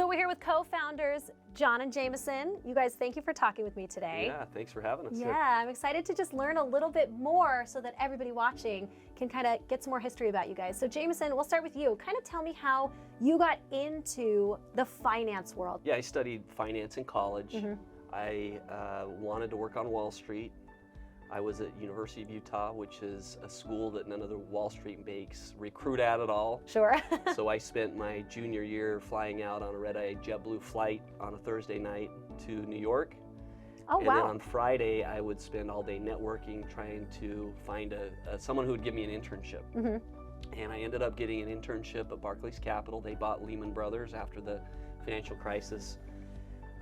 So we're here with co-founders John and Jamison. You guys, thank you for talking with me today. Yeah, thanks for having us. Yeah, I'm excited to just learn a little bit more so that everybody watching can kind of get some more history about you guys. So Jamison, we'll start with you. Kind of tell me how you got into the finance world. Yeah, I studied finance in college. I wanted to work on Wall Street. I was at University of Utah, which is a school that none of the Wall Street banks recruit at all. Sure. So I spent my junior year flying out on a red-eye JetBlue flight on a Thursday night to New York. Oh, and wow. then on Friday, I would spend all day networking, trying to find someone who would give me an internship. And I ended up getting an internship at Barclays Capital. They bought Lehman Brothers after the financial crisis.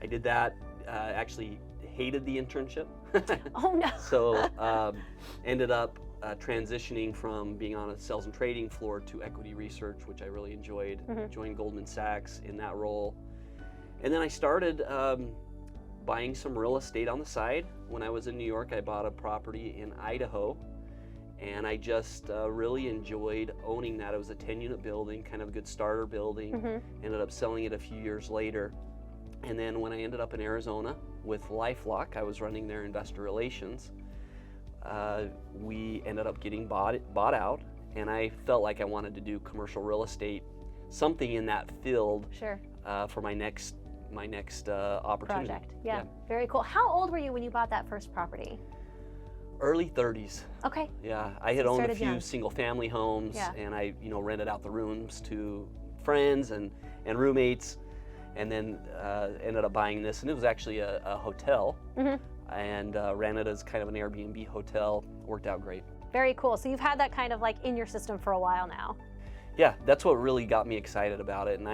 I did that, actually hated the internship. Oh no. So ended up transitioning from being on a sales and trading floor to equity research, which I really enjoyed. Joined Goldman Sachs in that role. And then I started buying some real estate on the side. When I was in New York, I bought a property in Idaho, and I just really enjoyed owning that. It was a 10-unit building, kind of a good starter building. Ended up selling it a few years later. And then when I ended up in Arizona with LifeLock, I was running their investor relations. We ended up getting bought out, and I felt like I wanted to do commercial real estate, something in that field. Sure. For my next opportunity. Project. Yeah. Very cool. How old were you when you bought that first property? Early 30s. Okay. Yeah, I had owned a few single-family homes, and I, rented out the rooms to friends and roommates. And then ended up buying this, and it was actually a hotel, and ran it as kind of an Airbnb hotel. Worked out great. Very cool. So you've had that kind of like in your system for a while now. Yeah, that's what really got me excited about it. And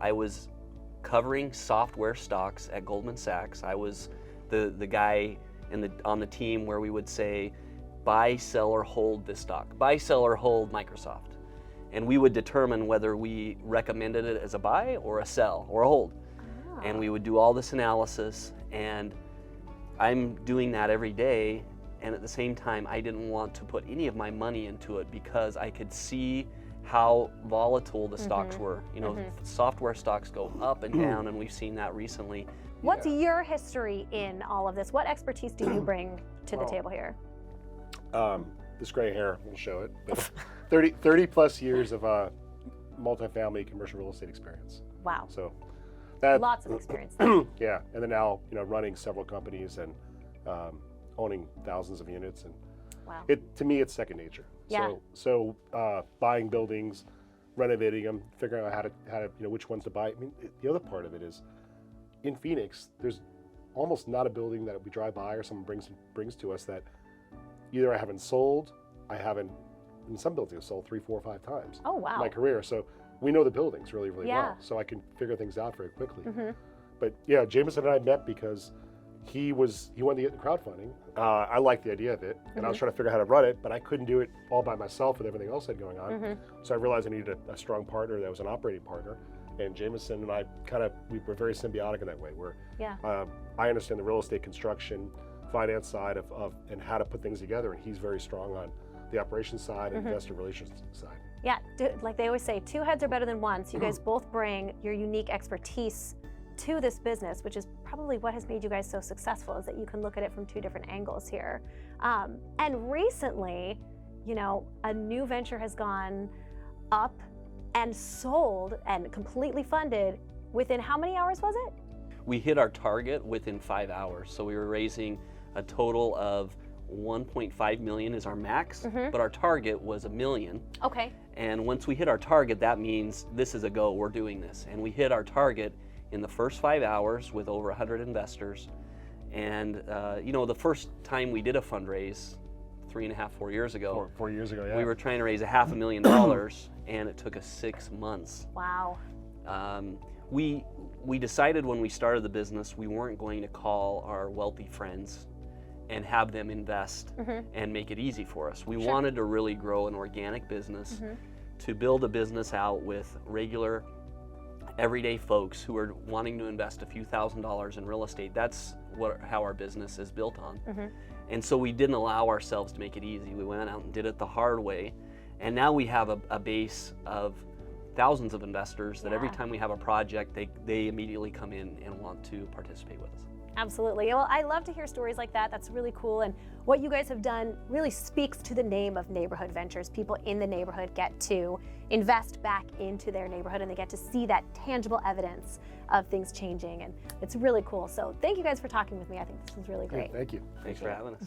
I was covering software stocks at Goldman Sachs. I was the guy on the team where we would say, buy, sell, or hold this stock. Buy, sell, or hold Microsoft. And we would determine whether we recommended it as a buy or a sell or a hold. And we would do all this analysis, and I'm doing that every day. And at the same time, I didn't want to put any of my money into it because I could see how volatile the stocks were. Software stocks go up and down, and we've seen that recently. What's your history in all of this? What expertise do you bring to the table here? This gray hair will show it. But 30 plus years of multifamily commercial real estate experience. Wow. So that lots of experience. Yeah, and then now running several companies and owning thousands of units, and wow. To me it's second nature. Yeah. So buying buildings, renovating them, figuring out how to which ones to buy. I mean, the other part of it is in Phoenix, there's almost not a building that we drive by or someone brings to us that either I haven't sold, in some buildings I've sold 3, 4, 5 times. Oh, wow. In my career. So we know the buildings really, really Yeah. well. So I can figure things out very quickly. But yeah, Jamison and I met because he wanted to get crowdfunding. I liked the idea of it, and I was trying to figure out how to run it, but I couldn't do it all by myself with everything else I had going on. So I realized I needed a strong partner that was an operating partner. And Jamison and I we were very symbiotic in that way, where I understand the real estate construction, finance side of and how to put things together, and he's very strong on the operations side and investor relations side. Yeah, like they always say, 2 heads are better than one. So you guys both bring your unique expertise to this business, which is probably what has made you guys so successful, is that you can look at it from 2 different angles here. And recently, a new venture has gone up and sold and completely funded within how many hours was it? We hit our target within 5 hours. So we were raising a total of 1.5 million is our max, but our target was $1 million. Okay. And once we hit our target, that means this is a go, we're doing this. And we hit our target in the first 5 hours with over 100 investors. And the first time we did a fundraise, 3.5, 4 years ago. 4 years ago, yeah. We were trying to raise $500,000, and it took us 6 months. Wow. We decided when we started the business, we weren't going to call our wealthy friends and have them invest and make it easy for us. We wanted to really grow an organic business, to build a business out with regular, everyday folks who are wanting to invest a few $1,000s in real estate. That's how our business is built on. And so we didn't allow ourselves to make it easy. We went out and did it the hard way. And now we have a base of thousands of investors that every Yeah. time we have a project, they immediately come in and want to participate with us. Absolutely. Well, I love to hear stories like that. That's really cool. And what you guys have done really speaks to the name of Neighborhood Ventures. People in the neighborhood get to invest back into their neighborhood and they get to see that tangible evidence of things changing. And it's really cool. So thank you guys for talking with me. I think this was really great. Thank you. Thanks for having us.